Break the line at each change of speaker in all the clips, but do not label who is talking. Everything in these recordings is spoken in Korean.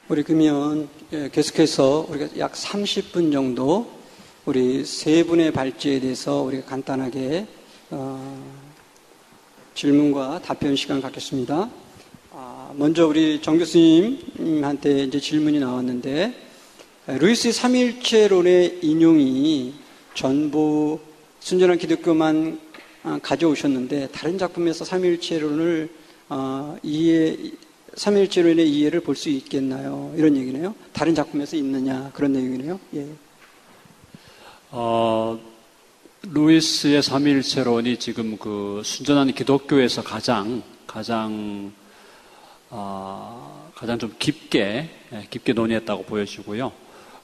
우리 그러면 계속해서 우리가 약 30분 정도 우리 세 분의 발제에 대해서 우리가 간단하게 질문과 답변 시간 갖겠습니다. 먼저 우리 정 교수님한테 이제 질문이 나왔는데, 루이스의 삼위일체론의 인용이 전부 순전한 기독교만 가져오셨는데 다른 작품에서 삼위일체론을 삼위일체론의 이해를 볼 수 있겠나요? 이런 얘기네요. 다른 작품에서 있느냐, 그런 내용이네요. 예.
루이스의 삼위일체론이 지금 그 순전한 기독교에서 가장 좀 깊게 논의했다고 보여지고요.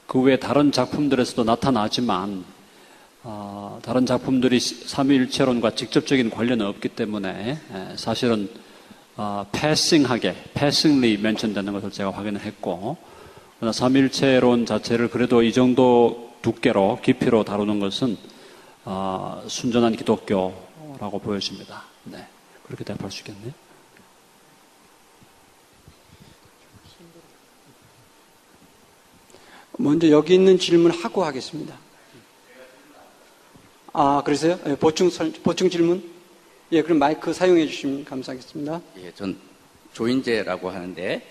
그 외에 다른 작품들에서도 나타나지만 다른 작품들이 삼위일체론과 직접적인 관련은 없기 때문에 사실은 passingly mention되는 것을 제가 확인을 했고, 그러나 삼위일체론 자체를 그래도 이 정도 두께로 깊이로 다루는 것은 순전한 기독교라고 보여집니다. 네, 그렇게 대답할 수 있겠네요.
먼저 여기 있는 질문하고 하겠습니다. 그러세요? 예, 보충 질문? 예, 그럼 마이크 사용해 주시면 감사하겠습니다.
예, 전 조인재라고 하는데,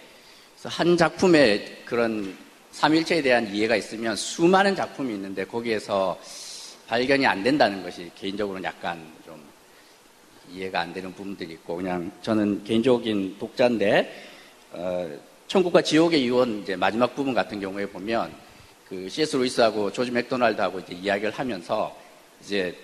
한 작품에 그런 삼일체에 대한 이해가 있으면 수많은 작품이 있는데 거기에서 발견이 안 된다는 것이 개인적으로는 약간 좀 이해가 안 되는 부분들이 있고, 그냥 저는 개인적인 독자인데, 천국과 지옥의 유언 이제 마지막 부분 같은 경우에 보면 그 C.S. 루이스하고 조지 맥도날드하고 이제 이야기를 하면서 이제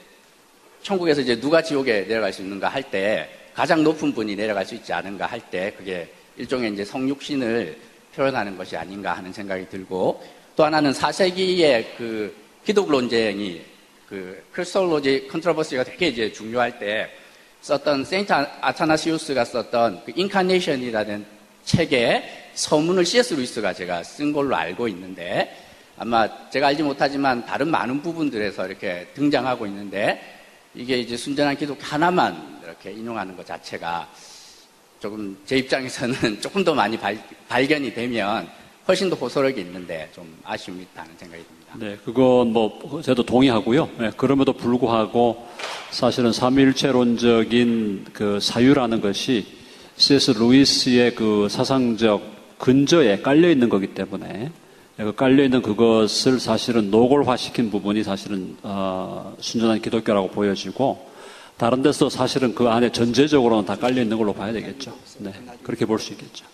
천국에서 이제 누가 지옥에 내려갈 수 있는가 할 때 가장 높은 분이 내려갈 수 있지 않은가 할 때 그게 일종의 이제 성육신을 표현하는 것이 아닌가 하는 생각이 들고, 또 하나는 4세기의 그 기독 논쟁이 그 크리스톨로지 컨트로버시가 되게 이제 중요할 때 썼던 세인트 아타나시우스가 썼던 그 인카네이션이라는 책에 서문을 C.S. 루이스가 제가 쓴 걸로 알고 있는데, 아마 제가 알지 못하지만 다른 많은 부분들에서 이렇게 등장하고 있는데, 이게 이제 순전한 기독교 하나만 이렇게 인용하는 것 자체가 조금 제 입장에서는 조금 더 많이 발견이 되면 훨씬 더 호소력이 있는데 좀 아쉬움이 있다는 생각이 듭니다.
네, 그건 저도 동의하고요. 네, 그럼에도 불구하고 사실은 삼위일체론적인 그 사유라는 것이 C.S. 루이스의 그 사상적 근저에 깔려 있는 거기 때문에 그 깔려 있는 그것을 사실은 노골화시킨 부분이 사실은 순전한 기독교라고 보여지고, 다른 데서 사실은 그 안에 전제적으로는 다 깔려 있는 걸로 봐야 되겠죠. 네, 그렇게 볼 수 있겠죠.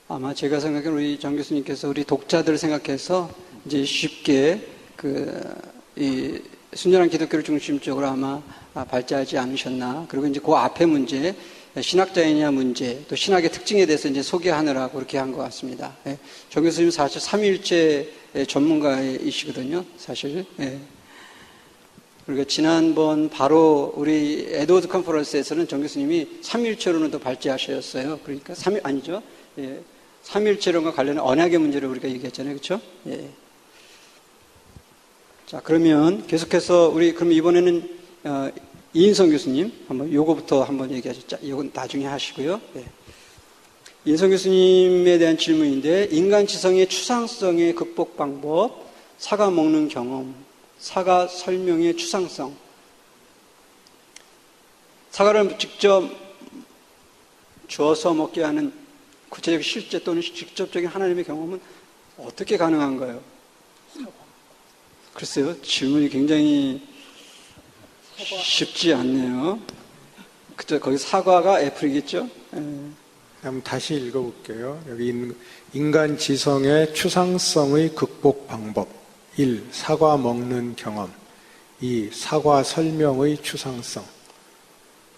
아마 제가 생각하기엔 우리 정 교수님께서 우리 독자들 생각해서 이제 쉽게 이 순전한 기독교를 중심적으로 아마 발제하지 않으셨나. 그리고 이제 그 앞에 문제, 신학자이냐 문제, 또 신학의 특징에 대해서 이제 소개하느라고 그렇게 한 것 같습니다. 예. 정 교수님 사실 삼위일체 전문가이시거든요, 사실. 예. 그리고 지난번 바로 우리 에드워드 컨퍼런스에서는 정 교수님이 삼위일체론을 발제하셨어요. 그러니까 아니죠. 예. 삼위일체론과 관련한 언약의 문제를 우리가 얘기했잖아요, 그렇죠? 예. 자, 그러면 계속해서 그럼 이번에는 이인성 교수님 요거부터 한번 얘기하셨죠. 이건 나중에 하시고요. 네. 이인성 교수님에 대한 질문인데, 인간 지성의 추상성의 극복 방법, 사과 먹는 경험, 사과 설명의 추상성. 사과를 직접 주어서 먹게 하는 구체적 실제 또는 직접적인 하나님의 경험은 어떻게 가능한가요? 글쎄요, 질문이 굉장히 쉽지 않네요. 그죠? 거기 사과가 애플이겠죠?
한번 다시 읽어볼게요. 여기 인간 지성의 추상성의 극복 방법. 1. 사과 먹는 경험. 2. 사과 설명의 추상성.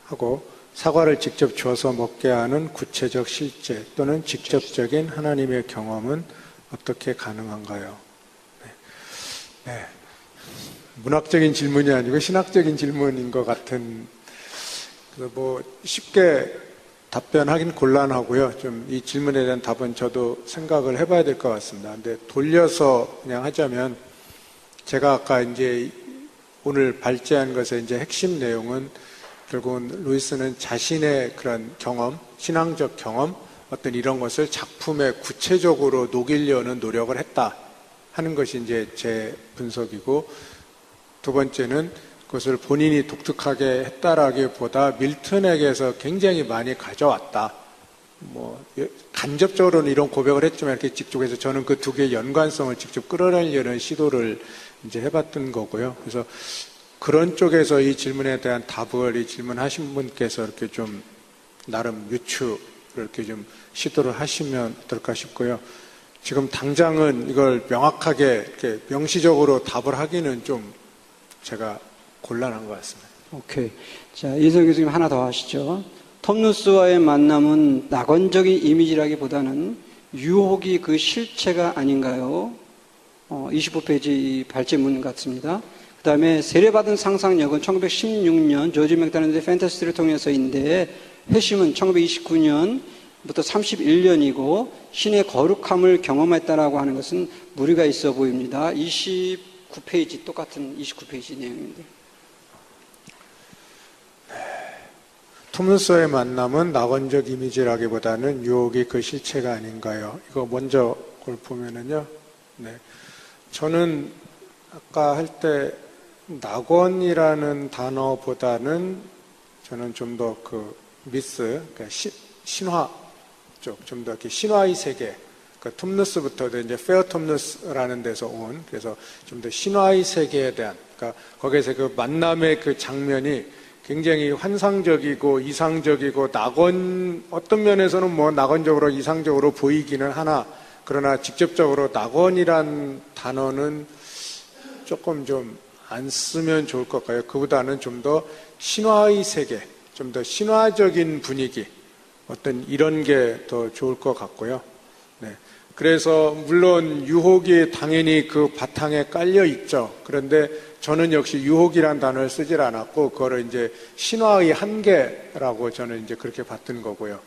하고, 사과를 직접 주워서 먹게 하는 구체적 실제 또는 직접적인 하나님의 경험은 어떻게 가능한가요? 네. 문학적인 질문이 아니고 신학적인 질문인 것 같은, 쉽게 답변하긴 곤란하고요. 좀 이 질문에 대한 답은 저도 생각을 해봐야 될 것 같습니다. 근데 돌려서 그냥 하자면, 제가 아까 이제 오늘 발제한 것의 이제 핵심 내용은 결국은 루이스는 자신의 그런 경험, 신앙적 경험, 어떤 이런 것을 작품에 구체적으로 녹이려는 노력을 했다 하는 것이 이제 제 분석이고, 두 번째는 그것을 본인이 독특하게 했다라기보다 밀턴에게서 굉장히 많이 가져왔다. 간접적으로는 이런 고백을 했지만 이렇게 직접 해서 저는 그 두 개의 연관성을 직접 끌어내려는 시도를 이제 해봤던 거고요. 그래서 그런 쪽에서 이 질문에 대한 답을 이 질문하신 분께서 이렇게 좀 나름 유추를 이렇게 좀 시도를 하시면 어떨까 싶고요. 지금 당장은 이걸 명확하게 이렇게 명시적으로 답을 하기는 좀 제가 곤란한 것 같습니다.
오케이. 자, 이성 교수님 하나 더 하시죠. 톰 루스와의 만남은 낙원적인 이미지라기보다는 유혹이 그 실체가 아닌가요? 25페이지 발제문 같습니다. 그 다음에 세례받은 상상력은 1916년 조지 맥다널드의 판타스티를 통해서인데 회심은 1929년부터 31년이고 신의 거룩함을 경험했다라고 하는 것은 무리가 있어 보입니다. 29페이지 똑같은 29페이지 내용입니다.
톰 루스와의 만남은 낙원적 이미지라기보다는 유혹이 그 실체가 아닌가요? 이거 먼저 그걸 보면은요. 네. 저는 아까 할 때 낙원이라는 단어보다는 저는 좀 더 그 미스, 그러니까 신화 쪽, 좀 더 이렇게 신화의 세계, 그러니까 톰루스부터 이제 페어 톰루스라는 데서 온, 그래서 좀 더 신화의 세계에 대한, 그러니까 거기에서 그 만남의 그 장면이 굉장히 환상적이고 이상적이고 어떤 면에서는 낙원적으로 이상적으로 보이기는 하나, 그러나 직접적으로 낙원이란 단어는 조금 좀 안 쓰면 좋을 것 같아요. 그보다는 좀 더 신화의 세계, 좀 더 신화적인 분위기, 어떤 이런 게 더 좋을 것 같고요. 네. 그래서 물론 유혹이 당연히 그 바탕에 깔려 있죠. 그런데 저는 역시 유혹이란 단어를 쓰질 않았고, 그거를 이제 신화의 한계라고 저는 이제 그렇게 봤던 거고요.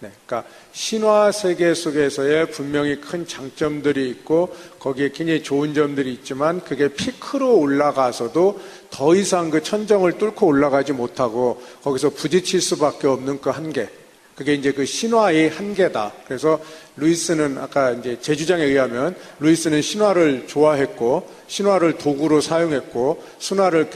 네, 그러니까 신화 세계 속에서의 분명히 큰 장점들이 있고 거기에 굉장히 좋은 점들이 있지만 그게 피크로 올라가서도 더 이상 그 천정을 뚫고 올라가지 못하고 거기서 부딪힐 수밖에 없는 그 한계, 그게 이제 그 신화의 한계다. 그래서 루이스는 아까 이제 제 주장에 의하면 루이스는 신화를 좋아했고 신화를 도구로 사용했고 신화를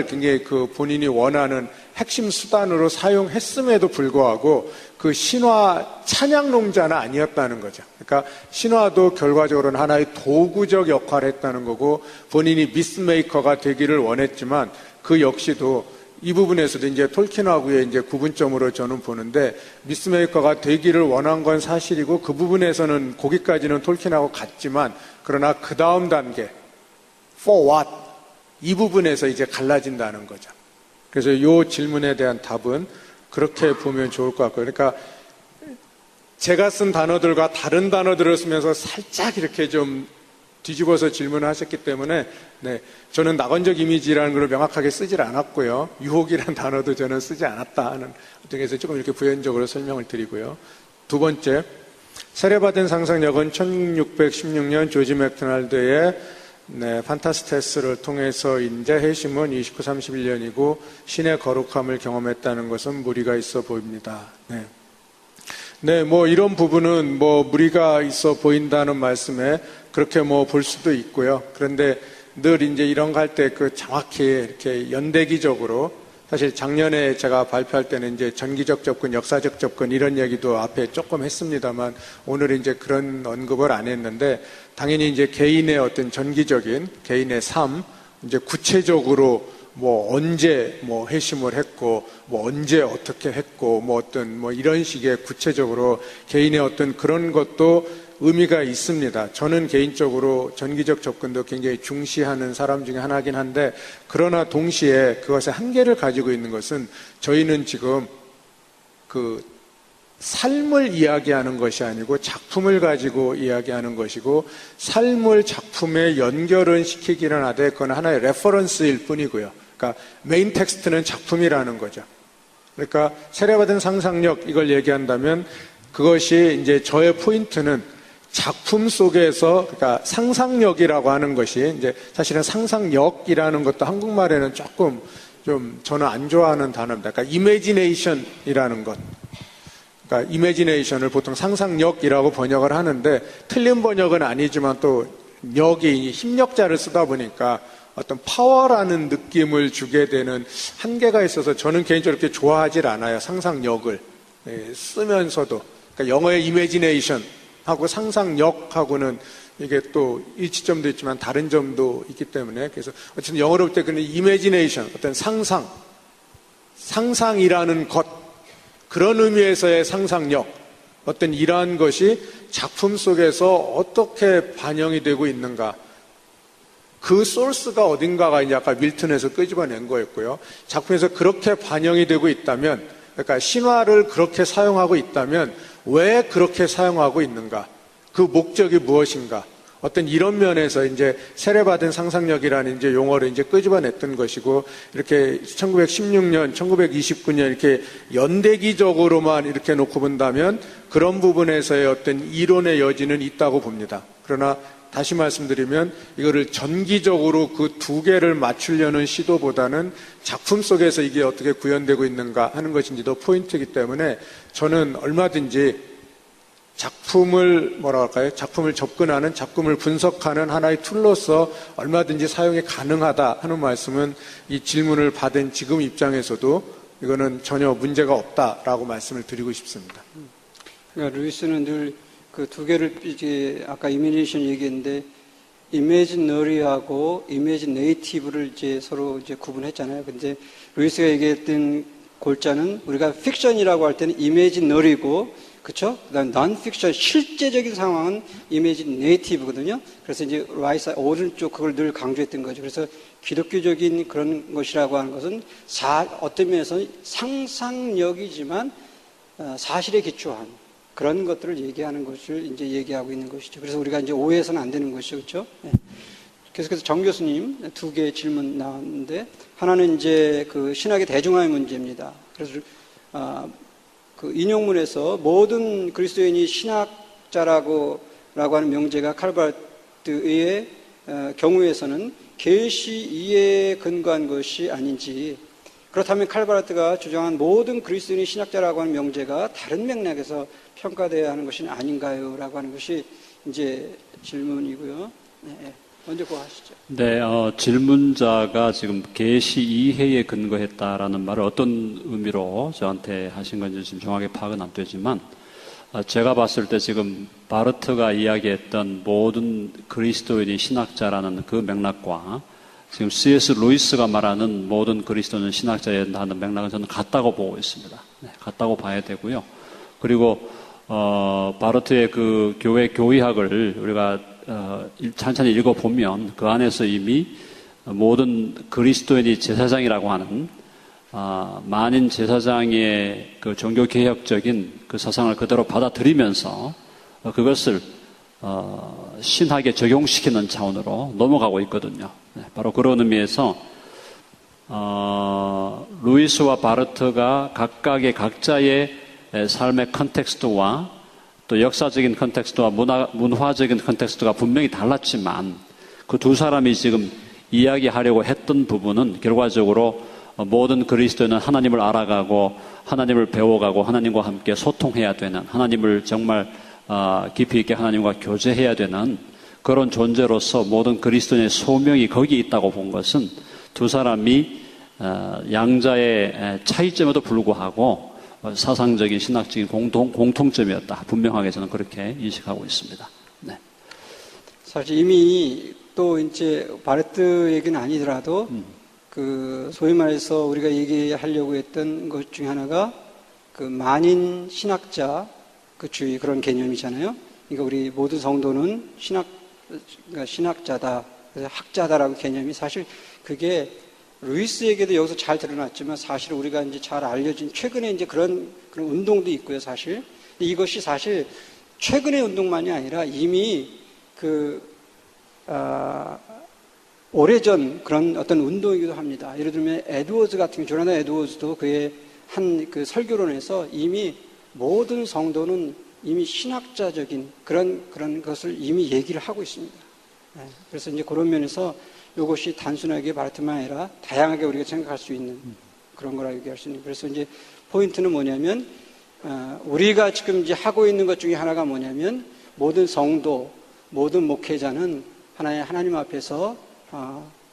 굉장히 그 본인이 원하는 핵심 수단으로 사용했음에도 불구하고 그 신화 찬양농자는 아니었다는 거죠. 그러니까 신화도 결과적으로는 하나의 도구적 역할을 했다는 거고 본인이 미스메이커가 되기를 원했지만 그 역시도 이 부분에서도 이제 톨킨하고의 이제 구분점으로 저는 보는데 미스메이커가 되기를 원한 건 사실이고 그 부분에서는 거기까지는 톨킨하고 같지만 그러나 그 다음 단계 for what 이 부분에서 이제 갈라진다는 거죠. 그래서 이 질문에 대한 답은 그렇게 보면 좋을 것 같고요. 그러니까 제가 쓴 단어들과 다른 단어들을 쓰면서 살짝 이렇게 좀 뒤집어서 질문을 하셨기 때문에 네, 저는 낙원적 이미지라는 걸 명확하게 쓰질 않았고요. 유혹이라는 단어도 저는 쓰지 않았다 하는 등에서 조금 이렇게 부연적으로 설명을 드리고요. 두 번째, 세례받은 상상력은 1616년 조지 맥도날드의 판타스테스를 통해서 인제 회심은 2931년이고 신의 거룩함을 경험했다는 것은 무리가 있어 보입니다. 네, 뭐 이런 부분은 뭐 무리가 있어 보인다는 말씀에 그렇게 뭐 볼 수도 있고요. 그런데 늘 이제 이런 거 할 때 그 정확히 이렇게 연대기적으로 사실 작년에 제가 발표할 때는 이제 전기적 접근, 역사적 접근 이런 얘기도 앞에 조금 했습니다만 오늘 이제 그런 언급을 안 했는데 당연히 이제 개인의 어떤 전기적인 개인의 삶, 이제 구체적으로 뭐 언제 뭐 회심을 했고 뭐 언제 어떻게 했고 뭐 어떤 뭐 이런 식의 구체적으로 개인의 어떤 그런 것도 의미가 있습니다. 저는 개인적으로 전기적 접근도 굉장히 중시하는 사람 중에 하나긴 한데 그러나 동시에 그것의 한계를 가지고 있는 것은 저희는 지금 그 삶을 이야기하는 것이 아니고 작품을 가지고 이야기하는 것이고 삶을 작품에 연결은 시키기는 하되 그건 하나의 레퍼런스일 뿐이고요. 그러니까 메인 텍스트는 작품이라는 거죠. 그러니까 세례받은 상상력 이걸 얘기한다면 그것이 이제 저의 포인트는 작품 속에서 그러니까 상상력이라고 하는 것이 이제 사실은 상상력이라는 것도 한국말에는 조금 좀 저는 안 좋아하는 단어입니다. 그러니까 imagination이라는 것. 그러니까 imagination을 보통 상상력이라고 번역을 하는데 틀린 번역은 아니지만 또 력이 힘력자를 쓰다 보니까 어떤 파워라는 느낌을 주게 되는 한계가 있어서 저는 개인적으로 그렇게 좋아하질 않아요. 상상력을 쓰면서도. 그러니까 영어의 imagination하고 상상력하고는 이게 또 일치점도 있지만 다른 점도 있기 때문에 그래서 어쨌든 영어로 볼 때 그는 imagination, 어떤 상상이라는 것, 그런 의미에서의 상상력, 어떤 이러한 것이 작품 속에서 어떻게 반영이 되고 있는가, 그 소스가 어딘가가 이제 아까 밀턴에서 끄집어낸 거였고요. 작품에서 그렇게 반영이 되고 있다면, 그러니까 신화를 그렇게 사용하고 있다면 왜 그렇게 사용하고 있는가? 그 목적이 무엇인가? 어떤 이런 면에서 이제 세례받은 상상력이라는 이제 용어를 이제 끄집어냈던 것이고, 이렇게 1916년, 1929년 이렇게 연대기적으로만 이렇게 놓고 본다면 그런 부분에서의 어떤 이론의 여지는 있다고 봅니다. 그러나 다시 말씀드리면 이거를 전기적으로 그 두 개를 맞추려는 시도보다는 작품 속에서 이게 어떻게 구현되고 있는가 하는 것이 이제 더 포인트이기 때문에 저는 얼마든지 작품을 작품을 접근하는, 작품을 분석하는 하나의 툴로서 얼마든지 사용이 가능하다 하는 말씀은 이 질문을 받은 지금 입장에서도 이거는 전혀 문제가 없다라고 말씀을 드리고 싶습니다.
그러니까 루이스는 늘 그 두 개를 이제 아까 이미네이션 얘기했는데 이미지너리하고 이미지네이티브를 이제 서로 이제 구분했잖아요. 근데 루이스가 얘기했던 골자는 우리가 픽션이라고 할 때는 이미지너리고, 그렇죠? 그다음 non-fiction 실제적인 상황은 이미지네이티브거든요. 그래서 이제 라이스 오른쪽 그걸 늘 강조했던 거죠. 그래서 기독교적인 그런 것이라고 하는 것은 어떤 면에서는 상상력이지만 사실에 기초한 그런 것들을 얘기하는 것을 이제 얘기하고 있는 것이죠. 그래서 우리가 이제 오해해서는 안 되는 것이죠. 그렇죠? 네. 계속해서 정 교수님 두 개의 질문 나왔는데, 하나는 이제 그 신학의 대중화의 문제입니다. 그래서 그 인용문에서 모든 그리스도인이 신학자라고 하는 명제가 칼바르트의 경우에서는 계시 이해에 근거한 것이 아닌지, 그렇다면 칼바르트가 주장한 모든 그리스도인이 신학자라고 하는 명제가 다른 맥락에서 평가되어야 하는 것이 아닌가요? 라고 하는 것이 이제 질문이고요. 네, 먼저 그거 하시죠.
네, 질문자가 지금 계시 이해에 근거했다라는 말을 어떤 의미로 저한테 하신 건지 지금 정확하게 파악은 안 되지만, 제가 봤을 때 지금 바르트가 이야기했던 모든 그리스도인이 신학자라는 그 맥락과 지금 C.S. 루이스가 말하는 모든 그리스도는 신학자에 하는 맥락은 저는 같다고 보고 있습니다. 네, 같다고 봐야 되고요. 그리고 바르트의 그 교회 교의학을 우리가 찬찬히 읽어보면 그 안에서 이미 모든 그리스도인이 제사장이라고 하는 만인 제사장의 그 종교개혁적인 그 사상을 그대로 받아들이면서 그것을 신학에 적용시키는 차원으로 넘어가고 있거든요. 네, 바로 그런 의미에서 루이스와 바르트가 각자의 삶의 컨텍스트와 또 역사적인 컨텍스트와 문화적인 컨텍스트가 분명히 달랐지만 그 두 사람이 지금 이야기하려고 했던 부분은 결과적으로 모든 그리스도인은 하나님을 알아가고 하나님을 배워가고 하나님과 함께 소통해야 되는, 하나님을 정말 깊이 있게 하나님과 교제해야 되는 그런 존재로서 모든 그리스도인의 소명이 거기에 있다고 본 것은 두 사람이 양자의 차이점에도 불구하고 사상적인 신학적인 공통점이었다. 분명하게 저는 그렇게 인식하고 있습니다. 네.
사실 이미 또 이제 바르트 얘기는 아니더라도 그 소위 말해서 우리가 얘기하려고 했던 것 중에 하나가 그 만인 신학자 그 주의 그런 개념이잖아요. 그러니까 우리 모든 성도는 그러니까 신학자다, 학자다라고 개념이 사실 그게 루이스에게도 여기서 잘 드러났지만 사실 우리가 이제 잘 알려진 최근에 이제 그런 운동도 있고요, 사실. 이것이 사실 최근의 운동만이 아니라 이미 오래전 그런 어떤 운동이기도 합니다. 예를 들면 에드워즈 같은 조나단 에드워즈도 그의 한 그 설교론에서 이미 모든 성도는 이미 신학자적인 그런 것을 이미 얘기를 하고 있습니다. 네, 그래서 이제 그런 면에서 이것이 단순하게 바르트만 아니라 다양하게 우리가 생각할 수 있는 그런 거라고 얘기할 수 있는. 그래서 이제 포인트는 뭐냐면 우리가 지금 이제 하고 있는 것 중에 하나가 뭐냐면 모든 성도, 모든 목회자는 하나님 앞에서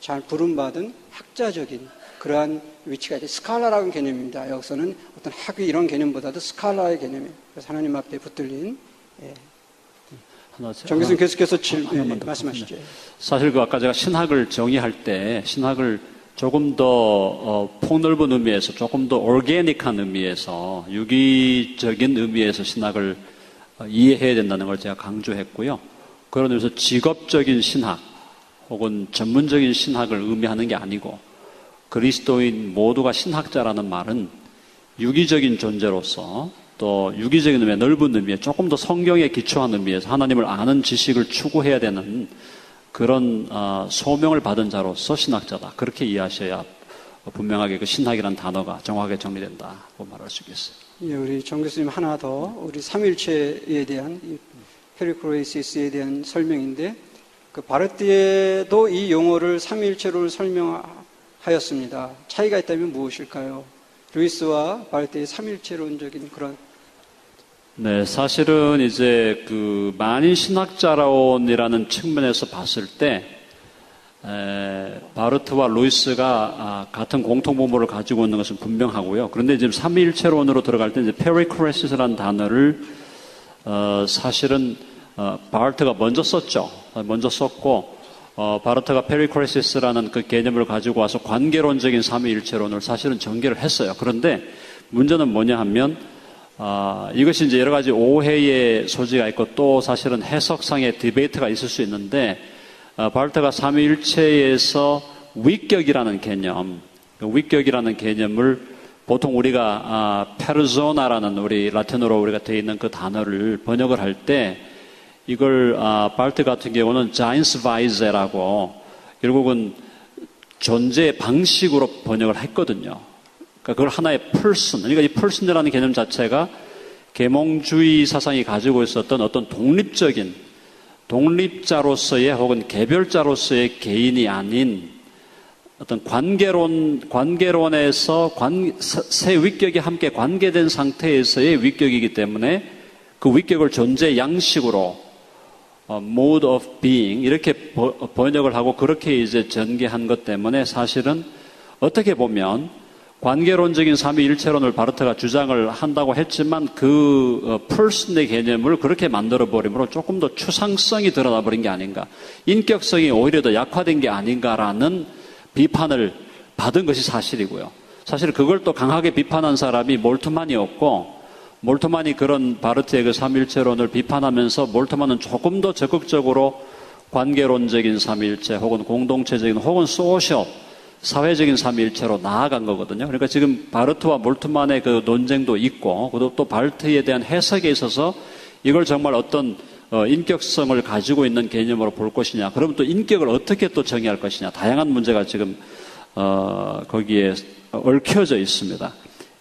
잘 부름받은 학자적인 그러한 위치가 있다. 스칼라라는 개념입니다. 여기서는 어떤 학위 이런 개념보다도 스칼라의 개념이에요. 그래서 하나님 앞에 붙들린. 정 교수님 계속해서 말씀하시죠.
사실 그 아까 제가 신학을 정의할 때 신학을 조금 더 폭넓은 의미에서 조금 더 오르게닉한 의미에서 유기적인 의미에서 신학을 이해해야 된다는 걸 제가 강조했고요. 그런 의미에서 직업적인 신학 혹은 전문적인 신학을 의미하는 게 아니고 그리스도인 모두가 신학자라는 말은 유기적인 존재로서 또 유기적인 의미의 넓은 의미에 조금 더 성경에 기초한 의미에서 하나님을 아는 지식을 추구해야 되는 그런 소명을 받은 자로서 신학자다. 그렇게 이해하셔야 분명하게 그 신학이라는 단어가 정확하게 정리된다고 말할 수 있겠어요.
예, 우리 정 교수님 하나 더 우리 삼위일체에 대한 페리크레이시스에 대한 설명인데 그 바르트에도 이 용어를 삼위일체로 설명하였습니다. 차이가 있다면 무엇일까요? 루이스와 바르트의 삼위일체론적인 그런.
네, 사실은 이제 그 만인 신학자론이라는 측면에서 봤을 때 바르트와 루이스가 같은 공통분모를 가지고 있는 것은 분명하고요. 그런데 지금 삼위일체론으로 들어갈 때 이제 페리크레시스라는 단어를 사실은 바르트가 먼저 썼죠. 먼저 썼고 바르트가 페리크레시스라는 그 개념을 가지고 와서 관계론적인 삼위일체론을 사실은 전개를 했어요. 그런데 문제는 뭐냐 하면 이것이 이제 여러 가지 오해의 소지가 있고 또 사실은 해석상의 디베이트가 있을 수 있는데 바르트가 삼위일체에서 위격이라는 개념, 위격이라는 개념을 보통 우리가 페르소나라는 우리 라틴어로 우리가 되어 있는 그 단어를 번역을 할 때 이걸 바르트 같은 경우는 자인스바이제라고 결국은 존재 방식으로 번역을 했거든요. 그러니까 그걸 하나의 person, 그러니까 이 person이라는 개념 자체가 계몽주의 사상이 가지고 있었던 어떤 독립자로서의 혹은 개별자로서의 개인이 아닌 어떤 관계론에서 새 위격이 함께 관계된 상태에서의 위격이기 때문에 그 위격을 존재 양식으로 mode of being 이렇게 번역을 하고 그렇게 이제 전개한 것 때문에 사실은 어떻게 보면 관계론적인 삼위일체론을 바르트가 주장을 한다고 했지만 그 person의 개념을 그렇게 만들어버림으로 조금 더 추상성이 드러나 버린 게 아닌가, 인격성이 오히려 더 약화된 게 아닌가라는 비판을 받은 것이 사실이고요. 사실 그걸 또 강하게 비판한 사람이 몰트만이었고 몰트만이 그런 바르트의 그 삼위일체론을 비판하면서 몰트만은 조금 더 적극적으로 관계론적인 삼위일체 혹은 공동체적인 혹은 소셜 사회적인 삼위일체로 나아간 거거든요. 그러니까 지금 바르트와 몰트만의 그 논쟁도 있고 그리고 또 바르트에 대한 해석에 있어서 이걸 정말 어떤 인격성을 가지고 있는 개념으로 볼 것이냐, 그러면 또 인격을 어떻게 또 정의할 것이냐, 다양한 문제가 지금 거기에 얽혀져 있습니다.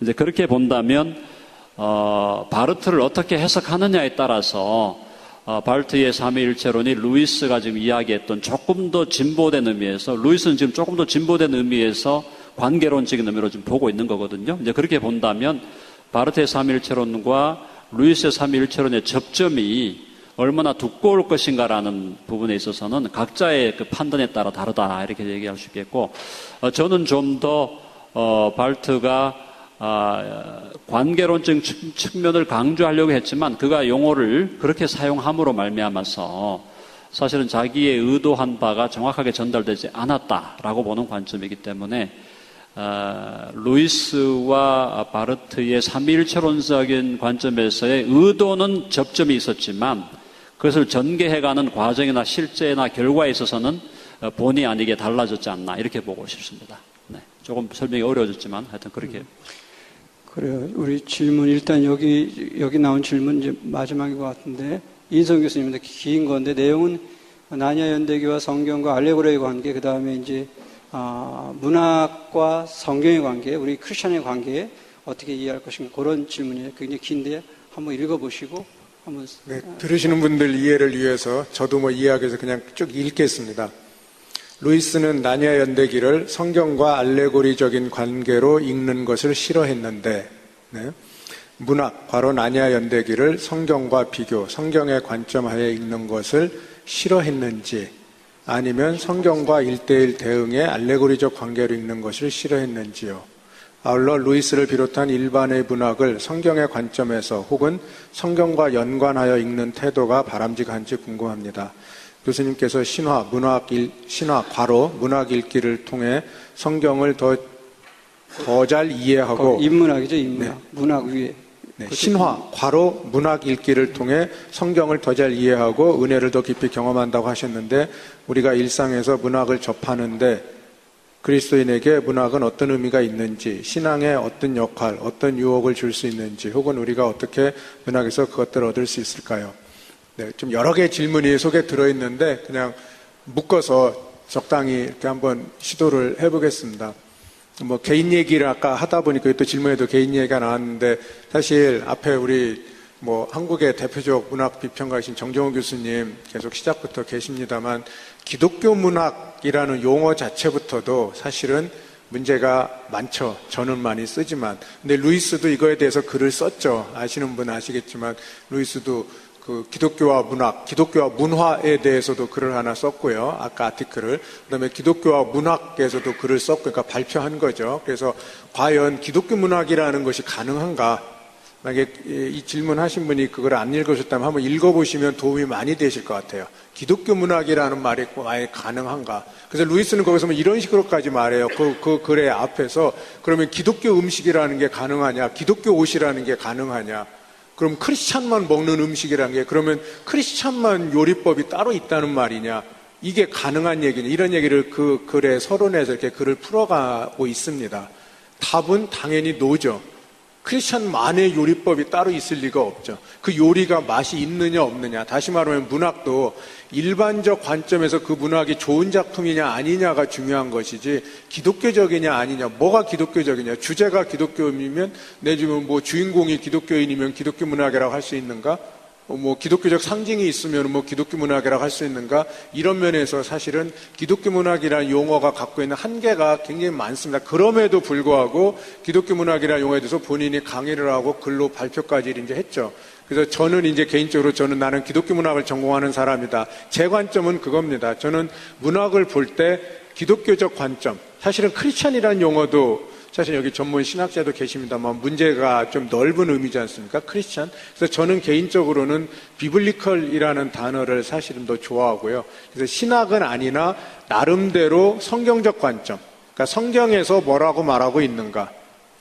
이제 그렇게 본다면 바르트를 어떻게 해석하느냐에 따라서 바르트의 삼위일체론이 루이스가 지금 이야기했던 조금 더 진보된 의미에서, 루이스는 지금 조금 더 진보된 의미에서 관계론적인 의미로 지금 보고 있는 거거든요. 이제 그렇게 본다면 바르트의 삼위일체론과 루이스의 삼위일체론의 접점이 얼마나 두꺼울 것인가라는 부분에 있어서는 각자의 그 판단에 따라 다르다 이렇게 얘기할 수 있겠고, 저는 좀 더 바르트가 관계론적 측면을 강조하려고 했지만 그가 용어를 그렇게 사용함으로 말미암아서 사실은 자기의 의도한 바가 정확하게 전달되지 않았다라고 보는 관점이기 때문에 루이스와 바르트의 삼위일체론적인 관점에서의 의도는 접점이 있었지만 그것을 전개해가는 과정이나 실제나 결과에 있어서는 본의 아니게 달라졌지 않나 이렇게 보고 싶습니다. 네, 조금 설명이 어려워졌지만 하여튼 그렇게.
그래요. 우리 질문 일단 여기 나온 질문 이제 마지막인 것 같은데 인성 교수님인데 긴 건데 내용은 나냐 연대기와 성경과 알레고리의 관계, 그 다음에 이제 문학과 성경의 관계, 우리 크리스천의 관계 어떻게 이해할 것인가 그런 질문이에요. 굉장히 긴데 한번 읽어보시고 한번.
네, 들으시는 분들 이해를 위해서 저도 이해하기 위해서 그냥 쭉 읽겠습니다. 루이스는 나니아 연대기를 성경과 알레고리적인 관계로 읽는 것을 싫어했는데, 네. 문학, 바로 나니아 연대기를 성경과 비교, 성경의 관점 하에 읽는 것을 싫어했는지, 아니면 성경과 1:1 대응의 알레고리적 관계로 읽는 것을 싫어했는지요. 아울러 루이스를 비롯한 일반의 문학을 성경의 관점에서 혹은 성경과 연관하여 읽는 태도가 바람직한지 궁금합니다. 교수님께서 신화, 괄호, 문학 읽기를 통해 성경을 더 잘 이해하고,
인문학이죠, 인문학.
네.
문학 위에.
네, 신화, 괄호, 문학 읽기를 통해 성경을 더 잘 이해하고 은혜를 더 깊이 경험한다고 하셨는데, 우리가 일상에서 문학을 접하는데 그리스도인에게 문학은 어떤 의미가 있는지, 신앙에 어떤 역할, 어떤 유혹을 줄 수 있는지, 혹은 우리가 어떻게 문학에서 그것들을 얻을 수 있을까요? 네, 좀 여러 개의 질문이 속에 들어있는데 그냥 묶어서 적당히 이렇게 한번 시도를 해보겠습니다. 뭐 개인 얘기를 아까 하다 보니까 또 질문에도 개인 얘기가 나왔는데, 사실 앞에 우리 뭐 한국의 대표적 문학 비평가이신 정정훈 교수님 계속 시작부터 계십니다만, 기독교 문학이라는 용어 자체부터도 사실은 문제가 많죠. 저는 많이 쓰지만. 근데 루이스도 이거에 대해서 글을 썼죠. 아시는 분 아시겠지만 루이스도 그 기독교와 문학, 기독교와 문화에 대해서도 글을 하나 썼고요. 아까 아티클을. 그다음에 기독교와 문학에서도 글을 썼고, 그러니까 발표한 거죠. 그래서 과연 기독교 문학이라는 것이 가능한가? 만약에 이 질문하신 분이 그걸 안 읽으셨다면 한번 읽어보시면 도움이 많이 되실 것 같아요. 기독교 문학이라는 말이 아예 가능한가? 그래서 루이스는 거기서 이런 식으로까지 말해요. 그 글의 앞에서, 그러면 기독교 음식이라는 게 가능하냐? 기독교 옷이라는 게 가능하냐? 그럼 크리스찬만 먹는 음식이라는 게, 그러면 크리스찬만 요리법이 따로 있다는 말이냐? 이게 가능한 얘기냐? 이런 얘기를 그 글의 서론에서 이렇게 글을 풀어가고 있습니다. 답은 당연히 노죠. 크리스찬만의 요리법이 따로 있을 리가 없죠. 그 요리가 맛이 있느냐 없느냐. 다시 말하면 문학도 일반적 관점에서 그 문학이 좋은 작품이냐 아니냐가 중요한 것이지, 기독교적이냐 아니냐, 뭐가 기독교적이냐, 주제가 기독교이면 내지면 뭐 주인공이 기독교인이면 기독교 문학이라고 할 수 있는가, 뭐 기독교적 상징이 있으면 뭐 기독교 문학이라고 할 수 있는가, 이런 면에서 사실은 기독교 문학이라는 용어가 갖고 있는 한계가 굉장히 많습니다. 그럼에도 불구하고 기독교 문학이라는 용어에 대해서 본인이 강의를 하고 글로 발표까지 이제 했죠. 그래서 저는 이제 개인적으로 나는 기독교 문학을 전공하는 사람이다. 제 관점은 그겁니다. 저는 문학을 볼 때 기독교적 관점, 사실은 크리스찬이라는 용어도 사실 여기 전문 신학자도 계십니다만 문제가 좀 넓은 의미지 않습니까? 크리스찬. 그래서 저는 개인적으로는 비블리컬이라는 단어를 사실은 더 좋아하고요. 그래서 신학은 아니나 나름대로 성경적 관점, 그러니까 성경에서 뭐라고 말하고 있는가.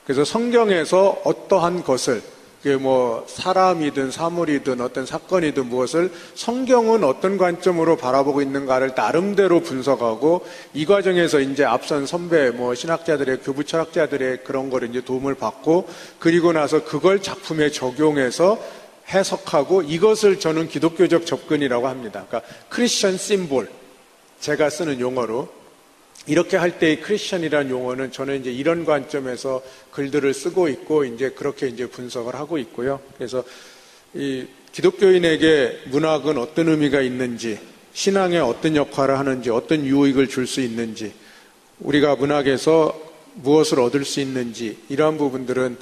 그래서 성경에서 어떠한 것을, 그게 뭐 사람이든 사물이든 어떤 사건이든 무엇을 성경은 어떤 관점으로 바라보고 있는가를 나름대로 분석하고, 이 과정에서 이제 앞선 선배 뭐 신학자들의, 교부 철학자들의 그런 거를 이제 도움을 받고, 그리고 나서 그걸 작품에 적용해서 해석하고, 이것을 저는 기독교적 접근이라고 합니다. 그러니까 크리스천 심볼, 제가 쓰는 용어로. 이렇게 할 때의 크리스천이라는 용어는 저는 이제 이런 관점에서 글들을 쓰고 있고, 이제 그렇게 이제 분석을 하고 있고요. 그래서 이 기독교인에게 문학은 어떤 의미가 있는지, 신앙에 어떤 역할을 하는지, 어떤 유익을 줄 수 있는지, 우리가 문학에서 무엇을 얻을 수 있는지, 이러한 부분들은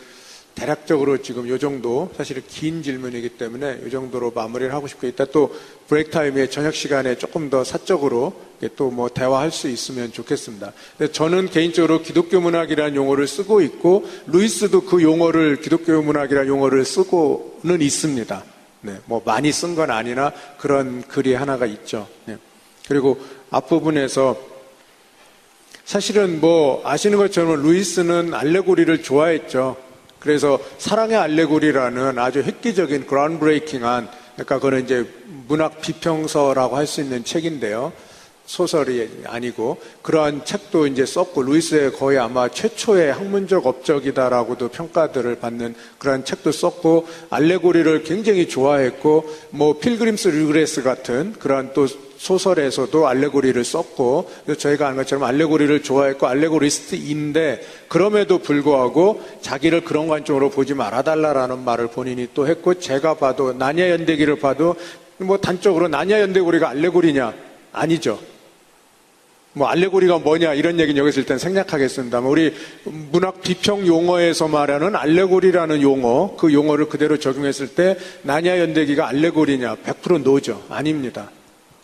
대략적으로 지금 요 정도, 사실은 긴 질문이기 때문에 요 정도로 마무리를 하고 싶고, 이따 또 브레이크 타임에 저녁 시간에 조금 더 사적으로 또 뭐 대화할 수 있으면 좋겠습니다. 근데 저는 개인적으로 기독교 문학이라는 용어를 쓰고 있고, 루이스도 그 용어를, 기독교 문학이라는 용어를 쓰고는 있습니다. 네, 뭐 많이 쓴 건 아니나 그런 글이 하나가 있죠. 네. 그리고 앞부분에서 사실은 뭐 아시는 것처럼 루이스는 알레고리를 좋아했죠. 그래서 사랑의 알레고리라는 아주 획기적인 그라운드 브레이킹한, 그러니까 그거는 이제 문학 비평서라고 할 수 있는 책인데요. 소설이 아니고 그러한 책도 이제 썼고, 루이스의 거의 아마 최초의 학문적 업적이다라고도 평가들을 받는 그러한 책도 썼고, 알레고리를 굉장히 좋아했고, 뭐 필그림스 리그레스 같은 그러한 또 소설에서도 알레고리를 썼고, 저희가 아는 것처럼 알레고리를 좋아했고 알레고리스트인데, 그럼에도 불구하고 자기를 그런 관점으로 보지 말아달라라는 말을 본인이 또 했고, 제가 봐도 나니아 연대기를 봐도 뭐 단적으로 나니아 연대고리가 알레고리냐? 아니죠. 뭐 알레고리가 뭐냐 이런 얘기는 여기서 일단 생략하겠습니다만 우리 문학 비평 용어에서 말하는 알레고리라는 용어, 그 용어를 그대로 적용했을 때 나니아 연대기가 알레고리냐? 100% 노죠. 아닙니다.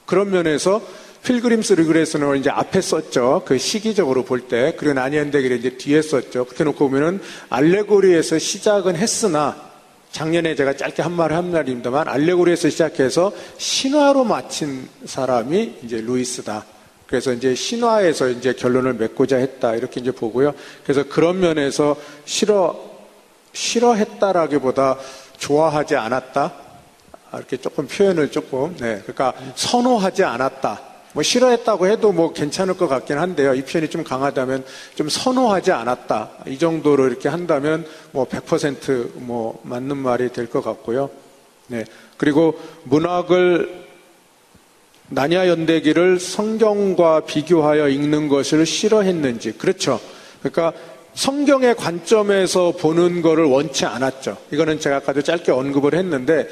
그런 면에서 필그림스 리그레스는 이제 앞에 썼죠. 그 시기적으로 볼 때. 그리고 나니아 연대기를 이제 뒤에 썼죠. 그렇게 놓고 보면은 알레고리에서 시작은 했으나 작년에 제가 짧게 한 말입니다만 알레고리에서 시작해서 신화로 마친 사람이 이제 루이스다. 그래서 이제 신화에서 이제 결론을 맺고자 했다. 이렇게 이제 보고요. 그래서 그런 면에서 싫어했다라기보다 좋아하지 않았다. 이렇게 조금 표현을 조금, 그러니까 선호하지 않았다. 뭐 싫어했다고 해도 뭐 괜찮을 것 같긴 한데요. 이 표현이 좀 강하다면 좀 선호하지 않았다. 이 정도로 이렇게 한다면 뭐 100% 뭐 맞는 말이 될 것 같고요. 네. 그리고 문학을 나니아 연대기를 성경과 비교하여 읽는 것을 싫어했는지. 그렇죠. 그러니까 성경의 관점에서 보는 거를 원치 않았죠. 이거는 제가 아까도 짧게 언급을 했는데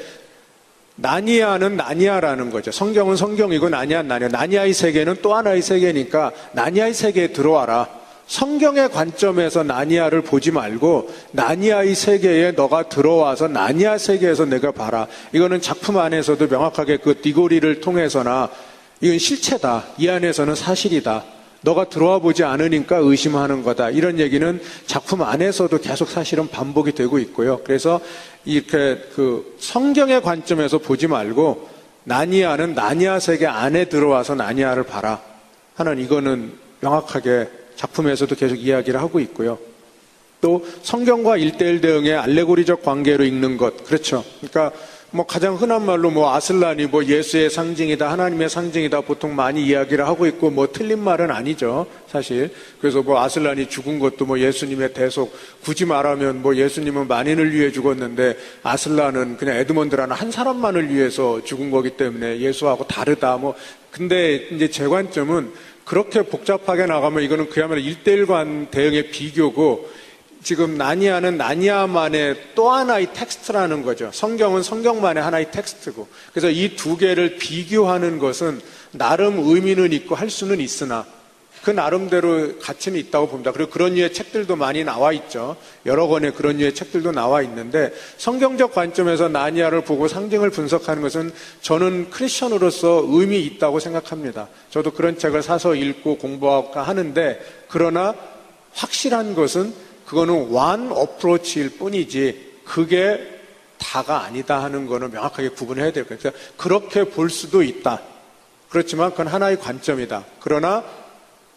나니아는 나니아라는 거죠. 성경은 성경이고 나니아는 나니아. 나니아의 세계는 또 하나의 세계니까 나니아의 세계에 들어와라. 성경의 관점에서 나니아를 보지 말고 나니아의 세계에 너가 들어와서 나니아 세계에서 내가 봐라. 이거는 작품 안에서도 명확하게 그 띠고리를 통해서나 이건 실체다. 이 안에서는 사실이다. 너가 들어와 보지 않으니까 의심하는 거다. 이런 얘기는 작품 안에서도 계속 사실은 반복이 되고 있고요. 그래서 이렇게 그 성경의 관점에서 보지 말고 나니아는 나니아 세계 안에 들어와서 나니아를 봐라 하는 이거는 명확하게 작품에서도 계속 이야기를 하고 있고요. 또 성경과 1:1 대응의 알레고리적 관계로 읽는 것. 그렇죠. 그러니까 뭐 가장 흔한 말로 뭐 아슬란이 뭐 예수의 상징이다, 하나님의 상징이다 보통 많이 이야기를 하고 있고 뭐 틀린 말은 아니죠, 사실. 그래서 뭐 아슬란이 죽은 것도 뭐 예수님의 대속, 굳이 말하면 뭐 예수님은 만인을 위해 죽었는데 아슬란은 그냥 에드먼드라는 한 사람만을 위해서 죽은 거기 때문에 예수하고 다르다. 뭐 근데 이제 제 관점은 그렇게 복잡하게 나가면 이거는 그야말로 1:1 대응의 비교고 지금 나니아는 나니아만의 또 하나의 텍스트라는 거죠. 성경은 성경만의 하나의 텍스트고. 그래서 이 두 개를 비교하는 것은 나름 의미는 있고 할 수는 있으나 그 나름대로 가치는 있다고 봅니다. 그리고 그런 류의 책들도 많이 나와 있죠. 여러 권의 그런 류의 책들도 나와 있는데 성경적 관점에서 나니아를 보고 상징을 분석하는 것은 저는 크리스천으로서 의미 있다고 생각합니다. 저도 그런 책을 사서 읽고 공부하고 하는데 그러나 확실한 것은 그거는 one approach일 뿐이지 그게 다가 아니다 하는 거는 명확하게 구분해야 될 거예요. 그래서 그렇게 볼 수도 있다. 그렇지만 그건 하나의 관점이다. 그러나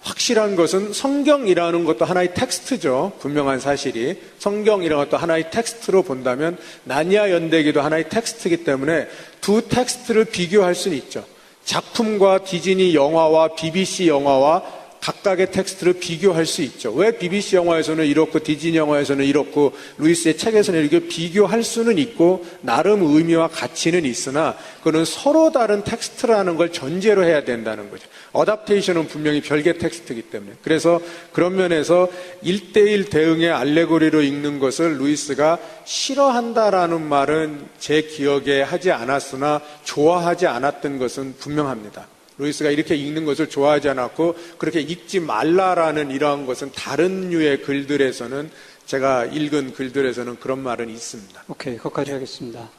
확실한 것은 성경이라는 것도 하나의 텍스트죠. 분명한 사실이. 성경이라는 것도 하나의 텍스트로 본다면 나니아 연대기도 하나의 텍스트이기 때문에 두 텍스트를 비교할 수는 있죠. 작품과 디즈니 영화와 BBC 영화와 각각의 텍스트를 비교할 수 있죠. 왜 BBC 영화에서는 이렇고 디즈니 영화에서는 이렇고 루이스의 책에서는 이렇게 비교할 수는 있고 나름 의미와 가치는 있으나 그거는 서로 다른 텍스트라는 걸 전제로 해야 된다는 거죠. 어답테이션은 분명히 별개 텍스트이기 때문에. 그래서 그런 면에서 1:1 대응의 알레고리로 읽는 것을 루이스가 싫어한다라는 말은 제 기억에 하지 않았으나 좋아하지 않았던 것은 분명합니다. 루이스가 이렇게 읽는 것을 좋아하지 않았고 그렇게 읽지 말라라는 이러한 것은 다른 류의 글들에서는 제가 읽은 글들에서는 그런 말은 있습니다.
오케이, 거기까지 하겠습니다.